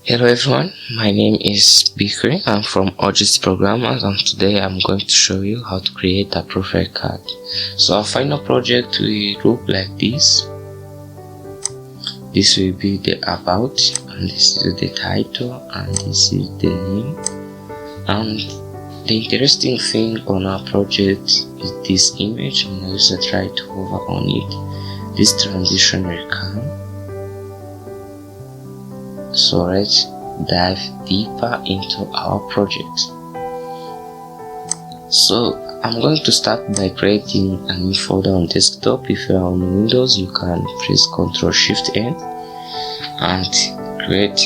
Hello everyone, my name is Bikri. I'm from Origins Programmers, and today I'm going to show you how to create a profile card. So our final project will look like this. This will be the about, and this is the title, and this is the name. And the interesting thing on our project is this image, and I user try to hover on it. This transition will come. So let's dive deeper into our project. So I'm going to start by creating a new folder on desktop. If you are on Windows, you can press Ctrl+Shift+N and create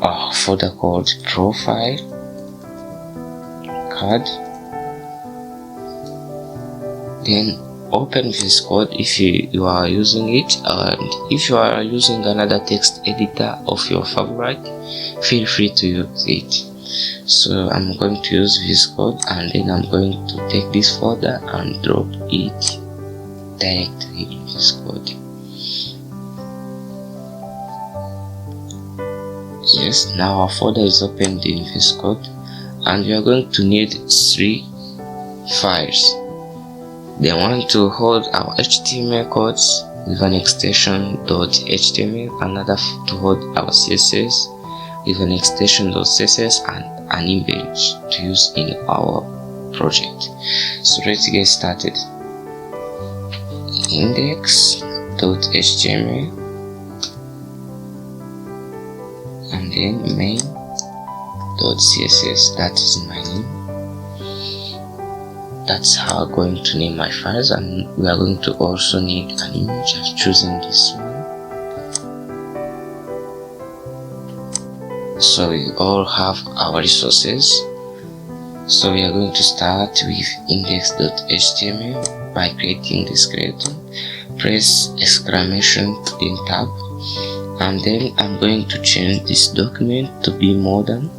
a folder called Profile Card. Then open VS Code if you are using it, and if you are using another text editor of your favorite, feel free to use it. So I'm going to use VS Code, and then I'm going to take this folder and drop it directly in VS Code. Yes, now our folder is opened in VS Code, and we are going to need 3 files. They want to hold our HTML codes with an extension .html, another to hold our CSS with an extension .css, and an image to use in our project. So let's get started. Index.html and then main.css, that is my name. That's how I'm going to name my files, and we are going to also need an image. I've chosen this one. So we all have our resources. So we are going to start with index.html by creating the skeleton. Press exclamation then tab, and then I'm going to change this document to be modern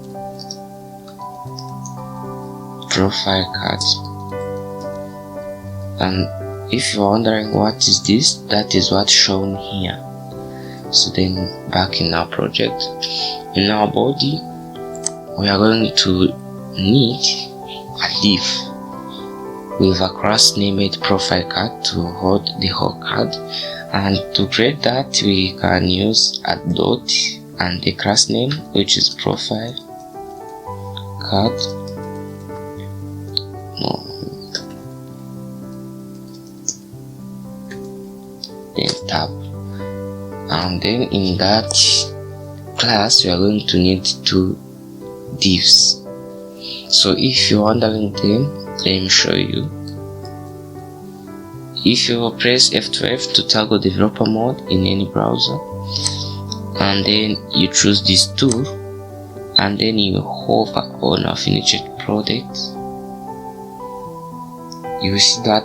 profile card. And if you're wondering what is this, that is what's shown here. So then back in our project, in our body, we are going to need a div with a class named profile card to hold the whole card. And to create that, we can use a dot and the class name, which is profile card. Then tab, and then in that class we are going to need 2 divs. So if you're wondering them, let me show you. If you press F12 to toggle developer mode in any browser, and then you choose this tool, and then you hover on a finished product, you will see that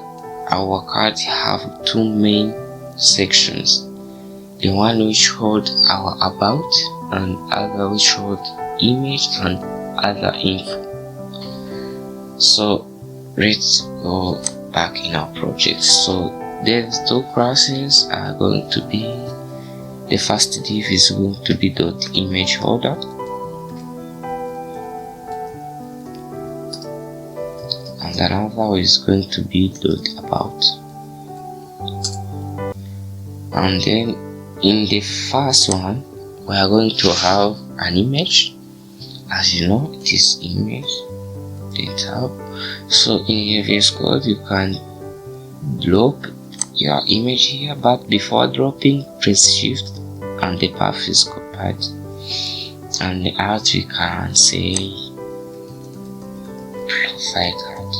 our card have 2 main sections, the one which hold our about, and other which hold image and other info. So let's go back in our project. So these 2 classes are going to be, the first div is going to be .image holder, and another is going to be .about. And then in the first one, we are going to have an image. As you know, it is image, the tab. So in VS Code, you can drop your image here, but before dropping, press Shift and the path is copied. And the art, we can say profile card.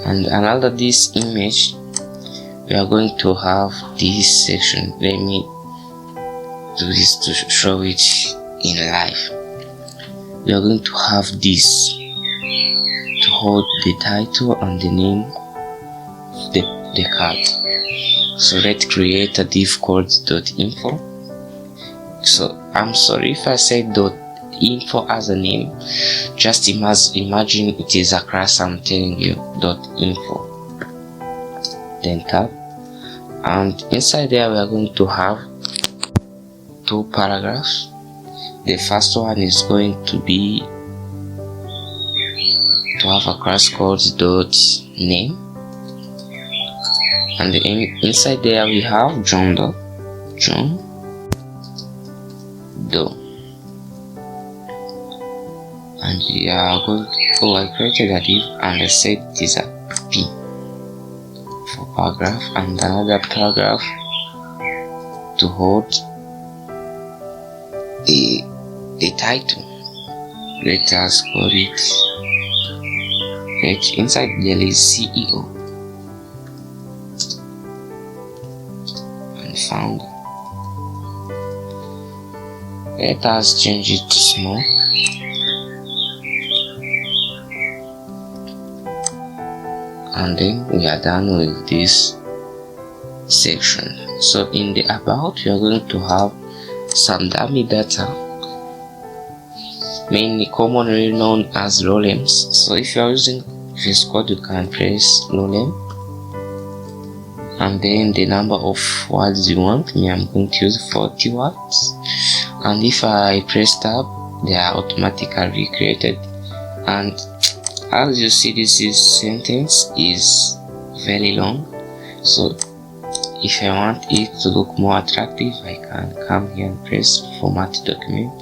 And another this image, we are going to have this section. Let me do this to show it in live. We are going to have this to hold the title and the name of the card. So let's create a div called .info. So I'm sorry if I said .info as a name, just imagine it is a class I'm telling you, .info. Then tab, and inside there we are going to have 2 paragraphs. The first one is going to be to have a class called .name, and inside there we have John Doe, and we are going to, I created a div and I said it is a P for paragraph, and another paragraph to hold the title. Let us call it, inside there is CEO and founder. Let us change it to small, and then we are done with this section. So in the about, you are going to have some dummy data, mainly commonly known as rolems. So if you are using VS Code, you can press rolem and then the number of words you want. Me, I'm going to use 40 words, and if I press tab, they are automatically created. And as you see, this sentence is very long, so if I want it to look more attractive, I can come here and press format document,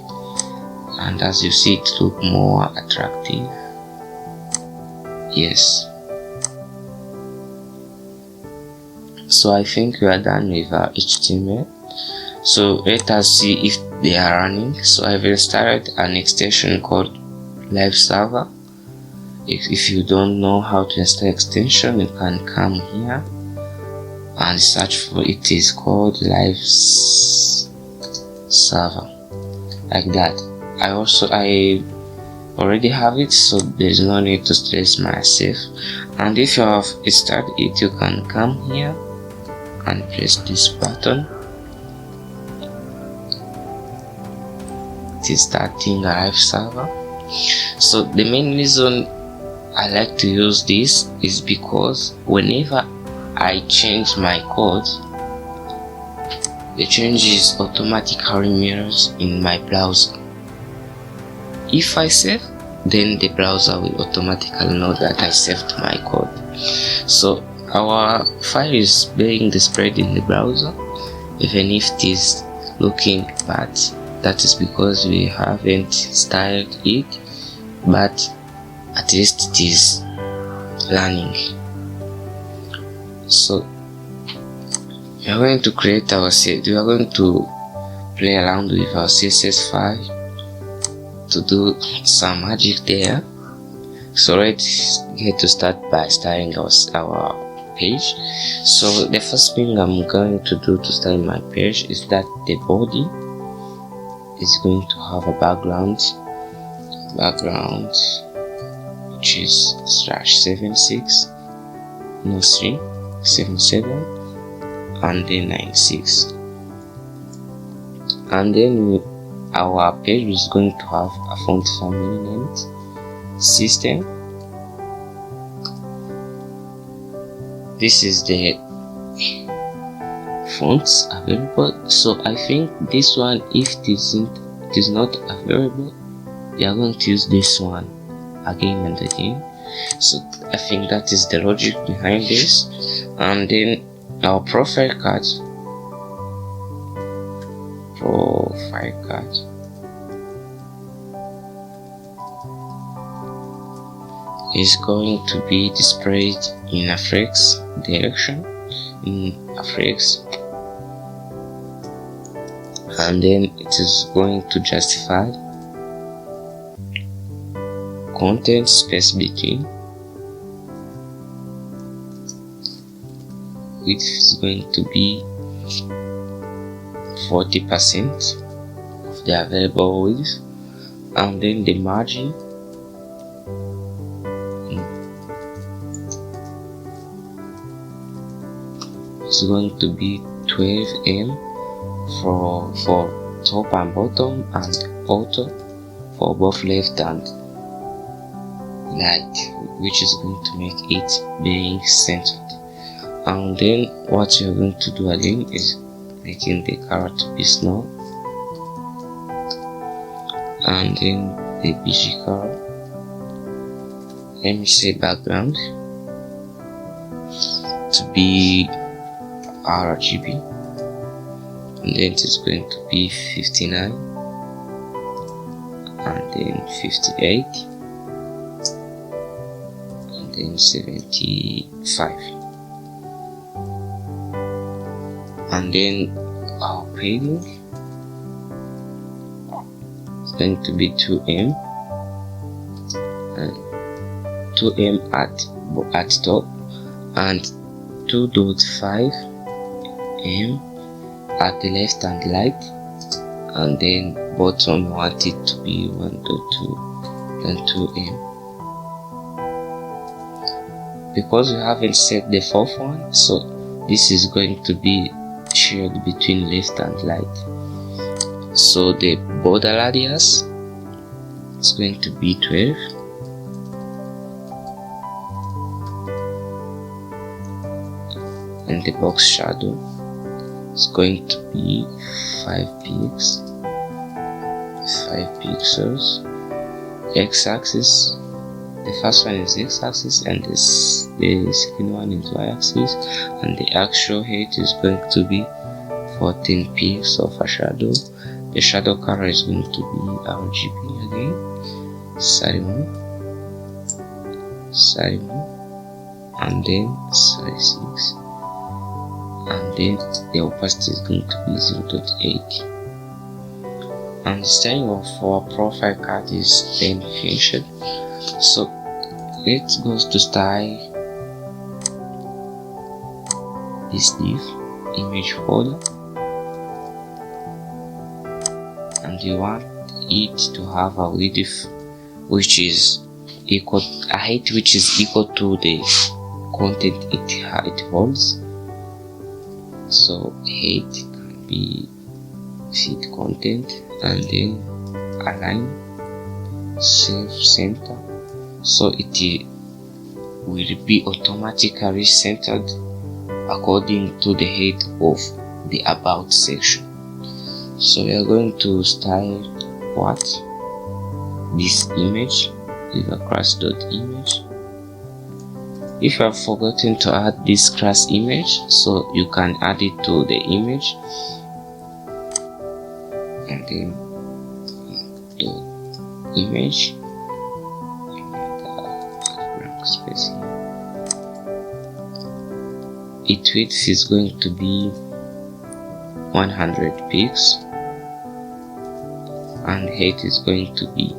and as you see, it look more attractive. Yes, so I think we are done with our HTML. So let us see if they are running. So I've installed an extension called Live Server. If you don't know how to install extension, you can come here and search for it. Is called Live Server, like that. I already have it, so there's no need to stress myself. And if you have installed it, you can come here and press this button. It is starting a Live Server. So the main reason I like to use this is because whenever I change my code, the changes automatically mirrors in my browser. If I save, then the browser will automatically know that I saved my code. So our file is being displayed in the browser, even if it is looking bad. That is because we haven't styled it, but at least it is running. So we are going to create our we are going to play around with our CSS file to do some magic there. So let's get to start by styling our page. So the first thing I'm going to do to style my page is that the body is going to have a background which is /76 no 377 and then 96, and then our page is going to have a font family named system. This is the fonts available. So I think this one, if it is not available, we are going to use this one again and again. So I think that is the logic behind this. And then our profile card is going to be displayed in a flex direction, and then it is going to justify content space between, which is going to be 40% of the available width, and then the margin is going to be 12 em for top and bottom, and auto for both left and right, which is going to make it being centered. And then what you're going to do again is making the color to be small, and then the BG color, let me say background to be RGB, and then it is going to be 59 and then 58 and then 75, and then our padding is going to be 2M and 2M at top and 2.5 M at the left and right, and then bottom we want it to be 1.2 and 2M. Because we haven't set the fourth one, so this is going to be shared between left and right. So the border radius is going to be 12, and the box shadow is going to be 5 pixels. X-axis, the first one is X-axis and the second one is Y-axis, and the actual height is going to be 14 pixels of a shadow. The shadow color is going to be RGB again, 31, and then 36, and then the opacity is going to be 0.8. And the styling of our profile card is then finished. So let's go to style this div image folder, and you want it to have a width which is equal, a height which is equal to the content it holds. So height can be fit content, and then align self center, so it will be automatically centered according to the height of the about section. So we are going to style what this image with a class dot image. If you have forgotten to add this class image, so you can add it to the image, and then the image, blank space here. Its width is going to be 100 pixels, and height is going to be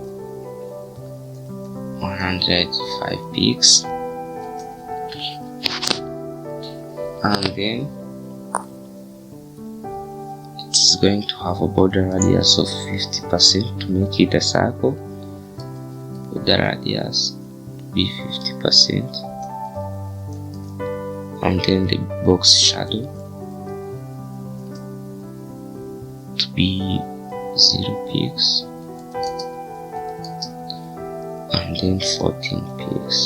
105 pixels, and then it is going to have a border radius of 50% to make it a circle. Border radius be 50%, and then the box shadow to be 0 pixels, and then 14 pixels.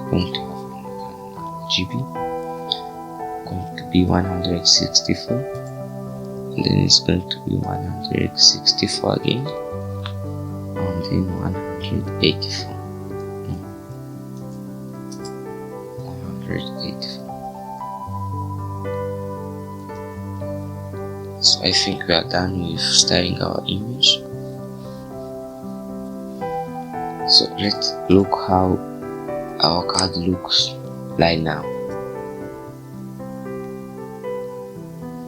Going to have GB, going to be 164, and then it's going to be 164 again, and then 184. So I think we are done with styling our image. So let's look how our card looks like now.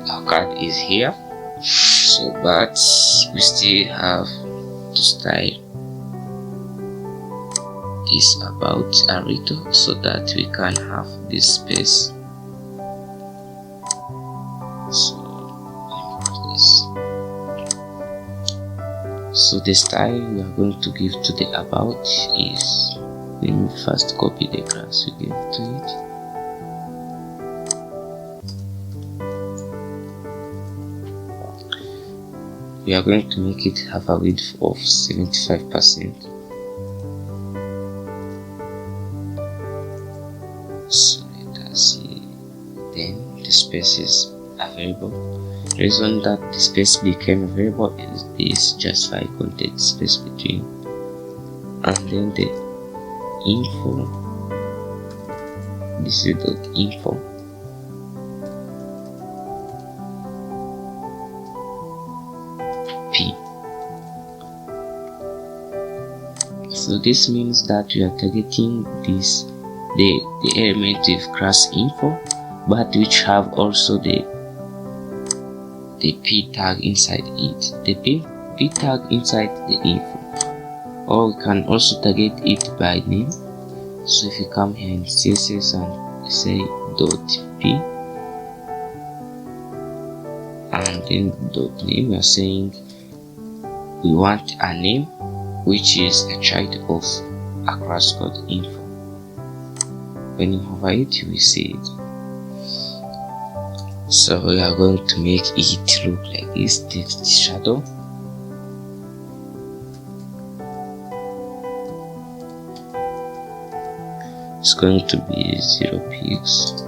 Our card is here, so but we still have to style this about a little so that we can have this space. So So the style we are going to give to the about is, let me first copy the class we gave to it. We are going to make it have a width of 75%. So let us see. Then the spaces are variable. The reason that the space became a variable is this justify content space between, and then the info. This is the info. P. So this means that we are targeting this the element with class info, but which have also the p tag inside it, the p tag inside the info, or we can also target it by name. So if you come here in CSS and say .p and then .name, we are saying we want a name which is a child of a class called info. When you hover it, you will see it. So we are going to make it look like this. Text shadow. It's going to be 0 pixels.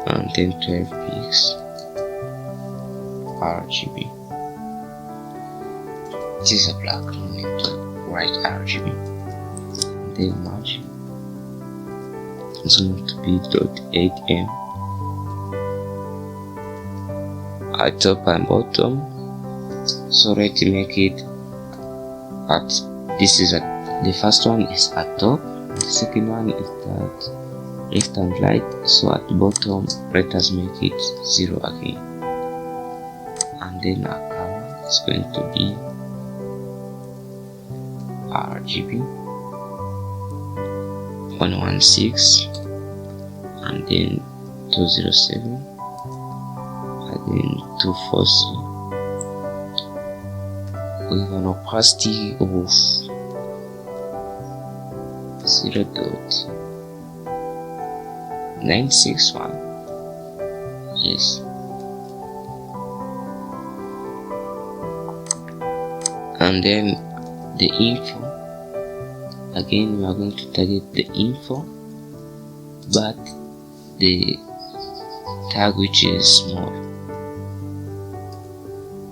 And then 12 pixels RGB. It is a black, no need to write RGB. And then margin is going to be .8m at top and bottom. So let's make it at this is at the first one is at top, the second one is at left and right. So at the bottom, let us make it 0 again, and then our color is going to be RGB 116, and then 207, and then 240 with an opacity of 0.961. Yes. And then the info, again we are going to target the info, but the tag which is small.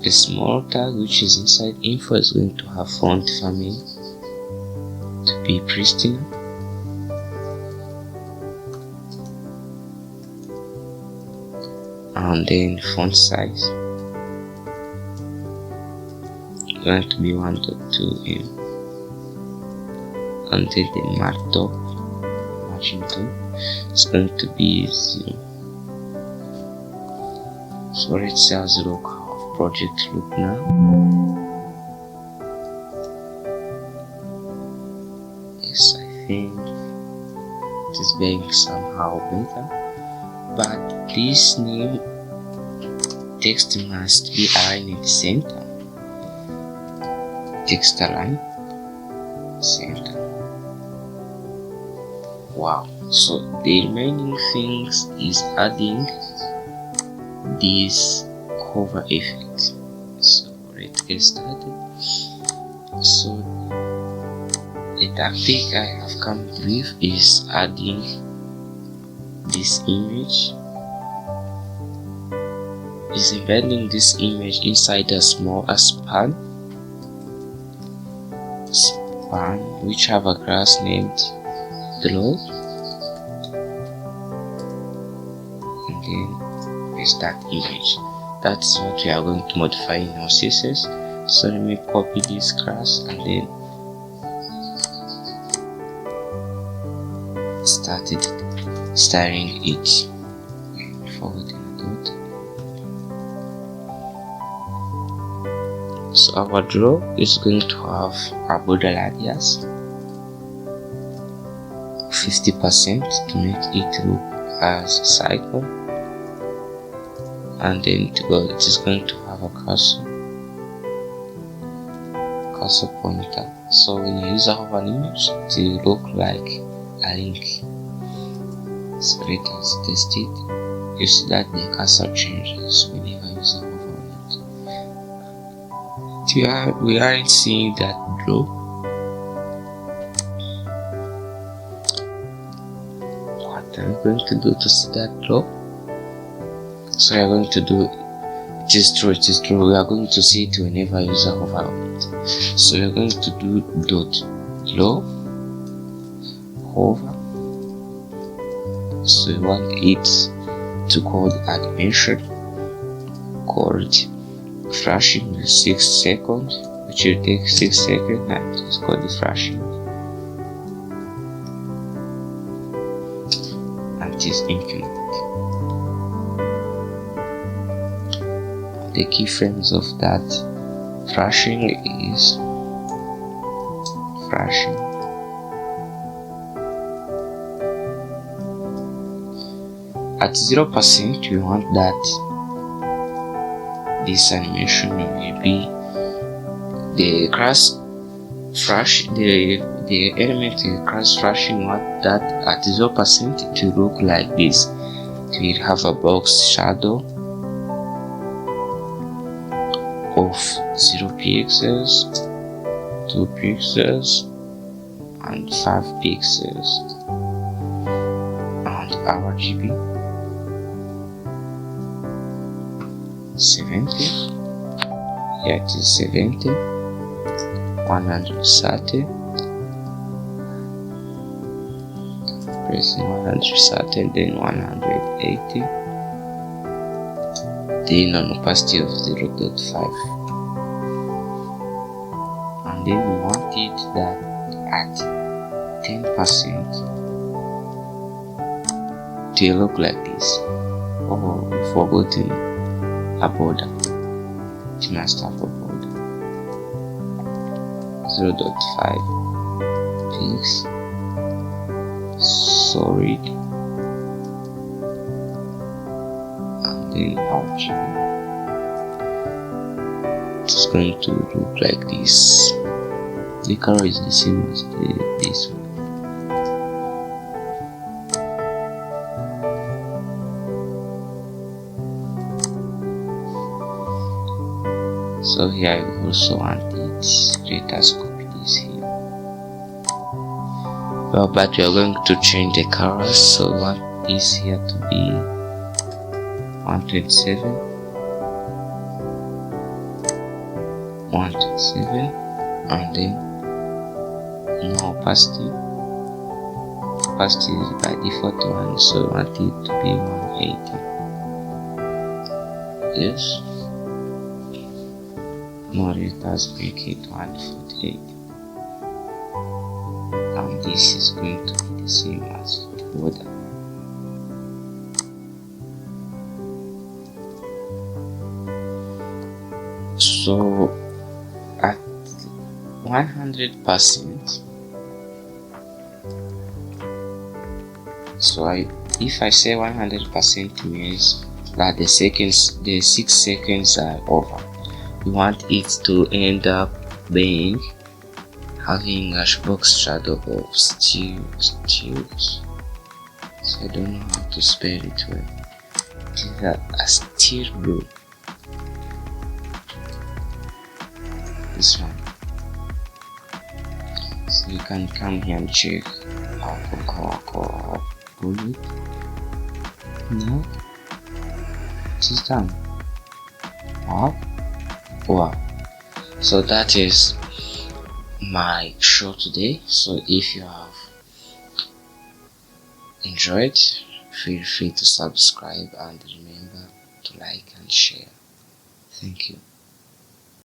The small tag which is inside info is going to have font family to be Pristina, and then font size going to be 1.2m, and then the markup margin is going to be 0. So let's say 0 project look now. Yes, I think it is being somehow better, but this name text must be aligned in the center. Text align center. Wow. So the remaining things is adding this hover effect. So let's get started. So the tactic I have come with is adding this image, is embedding this image inside a small span which have a class named draw, and then paste that image. That's what we are going to modify in our CSS. So let me copy this class and then started styling it. Forward and out. So our draw is going to have a border radius 50% to make it look as a cycle, and then to go, it is going to have a cursor pointer. So when you use a hover image, it will look like a link. So let us test it. You see that the cursor changes whenever you use a hover image. We aren't seeing that draw. I'm going to do to see that law. So we are going to do it is true. We are going to see it whenever user hover on it. So we are going to do dot law hover. So we want it to call the animation called flashing with 6 seconds, which will take 6 seconds, and it's called the flashing, and it is infinite. The keyframes of that flashing is flashing at 0%. We want that this animation will be the cross flash, the element in cross flashing. Want that at 0% to look like this. It will have a box shadow of 0 pixels, 2 pixels, and 5 pixels, and RGB 70. Here it is 70, 130, pressing 130, then 180. Then an opacity of 0.5, and then we want it that at 10% to look like this. Oh, we forgotten a border. It must have a border. 0.5 pix solid, and then RGB. It's going to look like this. The color is the same as this one. So here I also want it. Let us copy this here. Well, but we are going to change the colors. So we want this here to be 127, 127, and then no opacity. Opacity is by default 1, so I want it to be 180. Yes. Now let us make it 148, and this is going to be the same as the border. So at 100%, so if I say 100% means that the 6 seconds are over. We want it to end up being having a box shadow of steels. So I don't know how to spell it well. It is a steel blue. This one. So you can come here and check how to pull it. No, it is done. Wow. So that is my show today. So if you have enjoyed, feel free to subscribe and remember to like and share. Thank you.